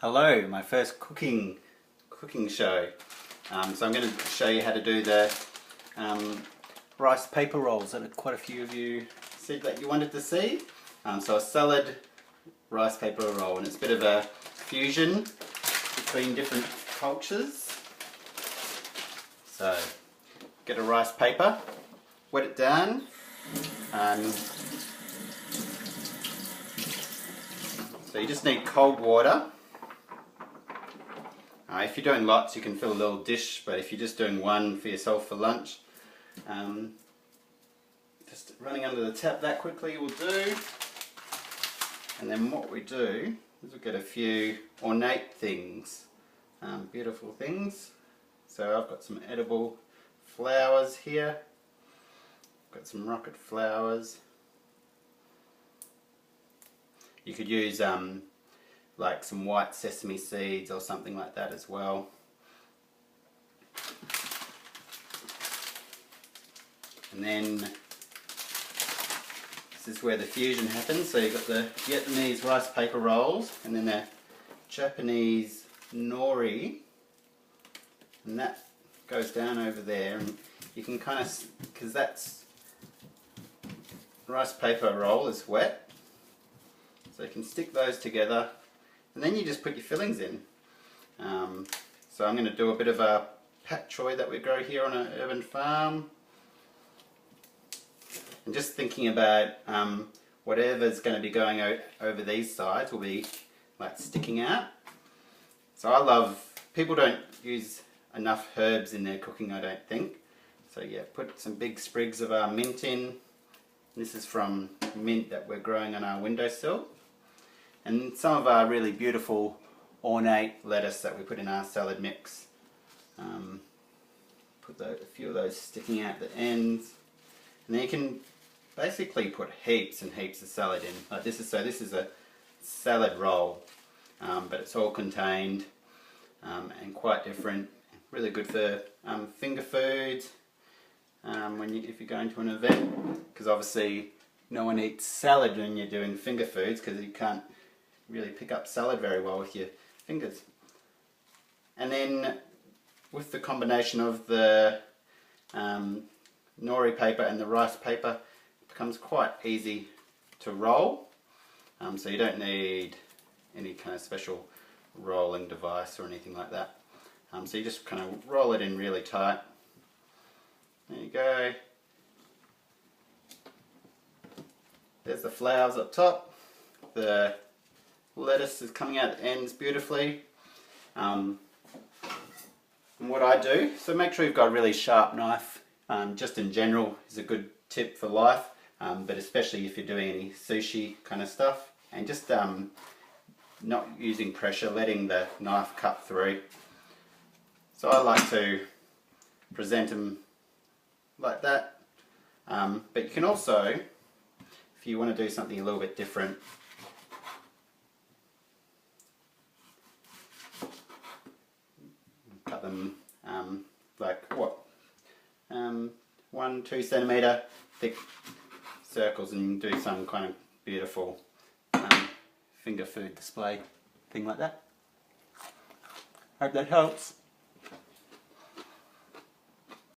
Hello, my first cooking show. So I'm going to show you how to do the rice paper rolls that quite a few of you said that you wanted to see. So a salad rice paper roll, and it's a bit of a fusion between different cultures. So get a rice paper, wet it down. So you just need cold water. If you're doing lots, you can fill a little dish, but if you're just doing one for yourself for lunch, just running under the tap that quickly will do. And then what we do is we get a few ornate things, beautiful things. So I've got some edible flowers here. Got some rocket flowers. You could use like some white sesame seeds or something like that as well. And then this is where the fusion happens. So you've got the Vietnamese rice paper rolls and then the Japanese nori, and that goes down over there, and you can kind of, because that's rice paper roll is wet, so you can stick those together. And then you just put your fillings in. So I'm going to do a bit of a pak choy that we grow here on an urban farm. And just thinking about whatever's going to be going over these sides will be like sticking out. So I love, people don't use enough herbs in their cooking, I don't think. So yeah, put some big sprigs of our mint in. This is from mint that we're growing on our windowsill. And some of our really beautiful ornate lettuce that we put in our salad mix. Put a few of those sticking out the ends. And then you can basically put heaps and heaps of salad in. Like this is a salad roll, but it's all contained and quite different. Really good for finger foods if you're going to an event, because obviously no one eats salad when you're doing finger foods because you can't really pick up salad very well with your fingers. And then with the combination of the nori paper and the rice paper, it becomes quite easy to roll. So you don't need any kind of special rolling device or anything like that. So you just kind of roll it in really tight. There you go. There's the flowers up top. The lettuce is coming out the ends beautifully. And what I do, so make sure you've got a really sharp knife, just in general is a good tip for life, but especially if you're doing any sushi kind of stuff, and just not using pressure, letting the knife cut through. So I like to present them like that, but you can also, if you want to do something a little bit different, cut them like 1-2 centimeter thick circles, and you can do some kind of beautiful finger food display thing like that. Hope that helps.